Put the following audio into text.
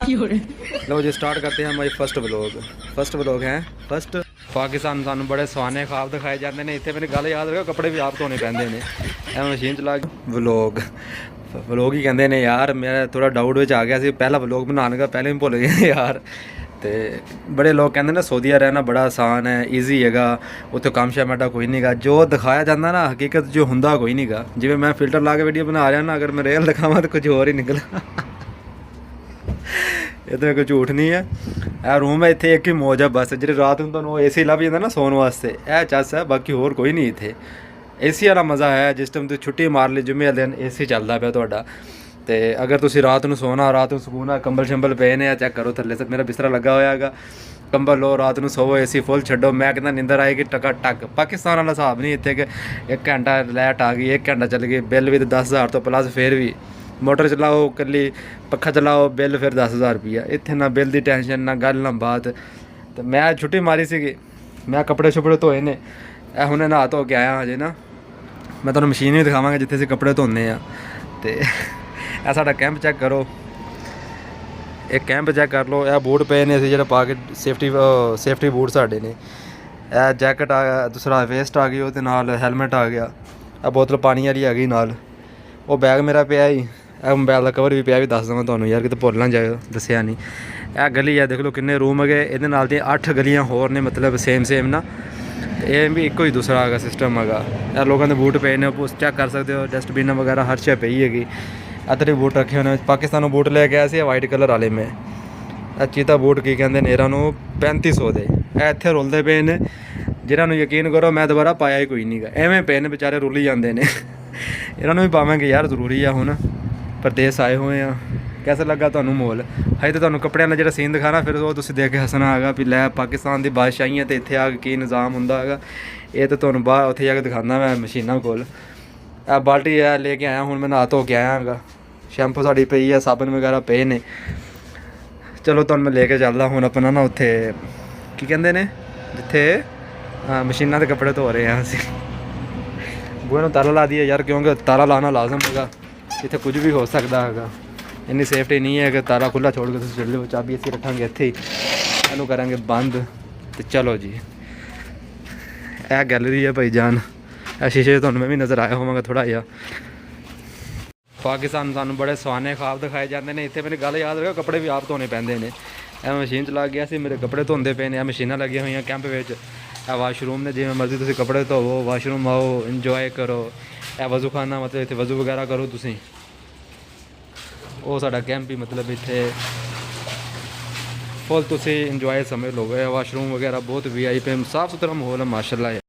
लो जी start करते हैं हमारी फर्स्ट व्लॉग है फर्स्ट पाकिस्तान सानू बड़े सुहाने ख्वाब दिखाए जाते हैं। इतने मेरी गल याद रखो कपड़े भी आप धोने पैंदे ने ए मशीन चला व्लॉग ही कहते हैं यार। मेरा थोड़ा डाउट विच आ गया सी पहला व्लॉग बनाने का पहले ही भुल गए यार। तो बड़े लोग कहते हैं ना सऊदीया रहना बड़ा आसान है ईजी है उत्थे काम शाम एडा कोई नहीं गा। जो दिखाया जाता ना हकीकत जो होंदा कोई नहीं गा। जिवें मैं फिल्टर ला के वीडियो बना रहा ना अगर मैं रियल दिखावां तो कुछ होर ही निकला। ये तो कोई झूठ नहीं है। यह रूम है इतने एक ही मौज है बस जी रात में तुहानूं ए सी लभ जांदा ना सोने वास्ते यह चस है बाकी होर कोई नहीं इत्थे। ए सी वाला मज़ा है जिस टाइम तुसीं छुट्टी मार ली जुम्मे वाले दिन ए सी चलदा पिया तुहाडा। तो अगर तुसीं रात में सोना रात में सुकून है कंबल शंबल पे ने चेक करो थल्ले से मेरा बिस्तरा लगा होया है कंबल लो रात में सोवो ए सी फुल छड्डो। मैं कहना नींदर आएगी टका टक। पाकिस्तान वाला हिसाब नहीं इत्थे कि 1 घंटा लाइट आ गई 1 घंटा चल गई बिल भी तो 10,000 तो प्लस फिर भी मोटर चलाओ कली पक्खा चलाओ बिल फिर 10,000 रुपया। इत्थे ना बिल की टेंशन ना गल ना बात। तो मैं छुट्टी मारी सी मैं कपड़े शुपड़े धोए ने ए हुणे नहा धो के आया हजे ना। मैं तुहानूं मशीन भी दिखावांगा जिथे असीं कपड़े धोने आ। तो यह साडा कैंप चेक करो एक कैंप चेक कर लो। यह बूट पे ने असीं जिहड़े पा के सेफ्टी बूट साडे ने। यह जैकेट आ गया दूसरा वेस्ट आ गई उहदे नाल हैलमेट आ गया। यह बोतल पानी वाली आ गई नाल। वो बैग मेरा पिया ही मोबाइल का कवर भी पिया भी दस देवां तुहानूं यार किते भुल ना जाओ दस्सिया नहीं। यह गली है देख लो किन्ने रूम है ये नाल दी 8 गलियां होर ने मतलब सेम ना। ये भी एक ही दूसरा है सिस्टम है। यार लोगों के बूट पे ने चेक कर सकते हो डस्टबिन वगैरह हर शे पई हैगी। इधर भी बूट रखे हुए पाकिस्तानों बूट लेके आया सी वाइट कलर वाले में चीता बूट की कहते हैं इन्हां नूं 3500 दे इत्थे रुलदे पे ने जिन्होंने यकीन करो मैं दोबारा पाया ही कोई नहीं गा एवें पे ने बेचारे रुल ही जाते हैं। इन्होंने भी पावेंगे यार जरूरी है हुण परदेस आए हुए हैं। कैसा लगा तुहानूं माहौल हजे तो तुहानूं कपड़िਆਂ ਦਾ ਜਿਹੜਾ सीन दिखाना फिर वो तुसीं देख के हसना हैगा भी लै पाकिस्तान की बादशाही तो इत्थे आके की निज़ाम हुंदा हैगा। ये तो तुहानूं बाहर उत्थे जाके दिखाना मैं मशीनां कोल। बाल्टी है लेके आया हूँ मैं नहा धो के आया हाँ। शैंपू साड़ी पई है साबन वगैरह पे ने। चलो तुहानूं मैं लेके चलदा हूँ अपना ना उत्थे की कहंदे ने जिथे मशीनां दे कपड़े धो रहे हैं असीं। बूहे नूं ताला ला दिए यार क्योंकि ताला लाना लाजम होगा इत्थे कुछ भी हो सकता है। इन्नी सेफ्टी नहीं है कि ताला खुला छोड़ के तुसीं चल जाओ। चाबी असीं रखांगे इत्थे ही इहनूं करांगे बंद। तो चलो जी यह गैलरी है भाई जान शीशे तुहानूं मैं भी नज़र आया होवांगा थोड़ा जिहा। पाकिस्तान सानूं बड़े सुहाने ख्वाब दिखाए जाते हैं। इत्थे मेरी गल याद रखो कपड़े भी आप धोने पैंदे ने। यह मशीन चला गया सी मेरे कपड़े धोंदे पे ने मशीनां लगियां होईयां कैंप विच। यह वाशरूम ने जिवें मर्जी तुसीं कपड़े धोवो वाशरूम आओ इंजॉय करो। यह वजू खाना मतलब इत्थे वजू वगैरह करो तुसीं। वो साडा कैंप ही मतलब इत्थे फुल तुसीं इंजॉय समझ लो। वाशरूम वगैरह बहुत VIP साफ सुथरा माहौल है माशाअल्लाह।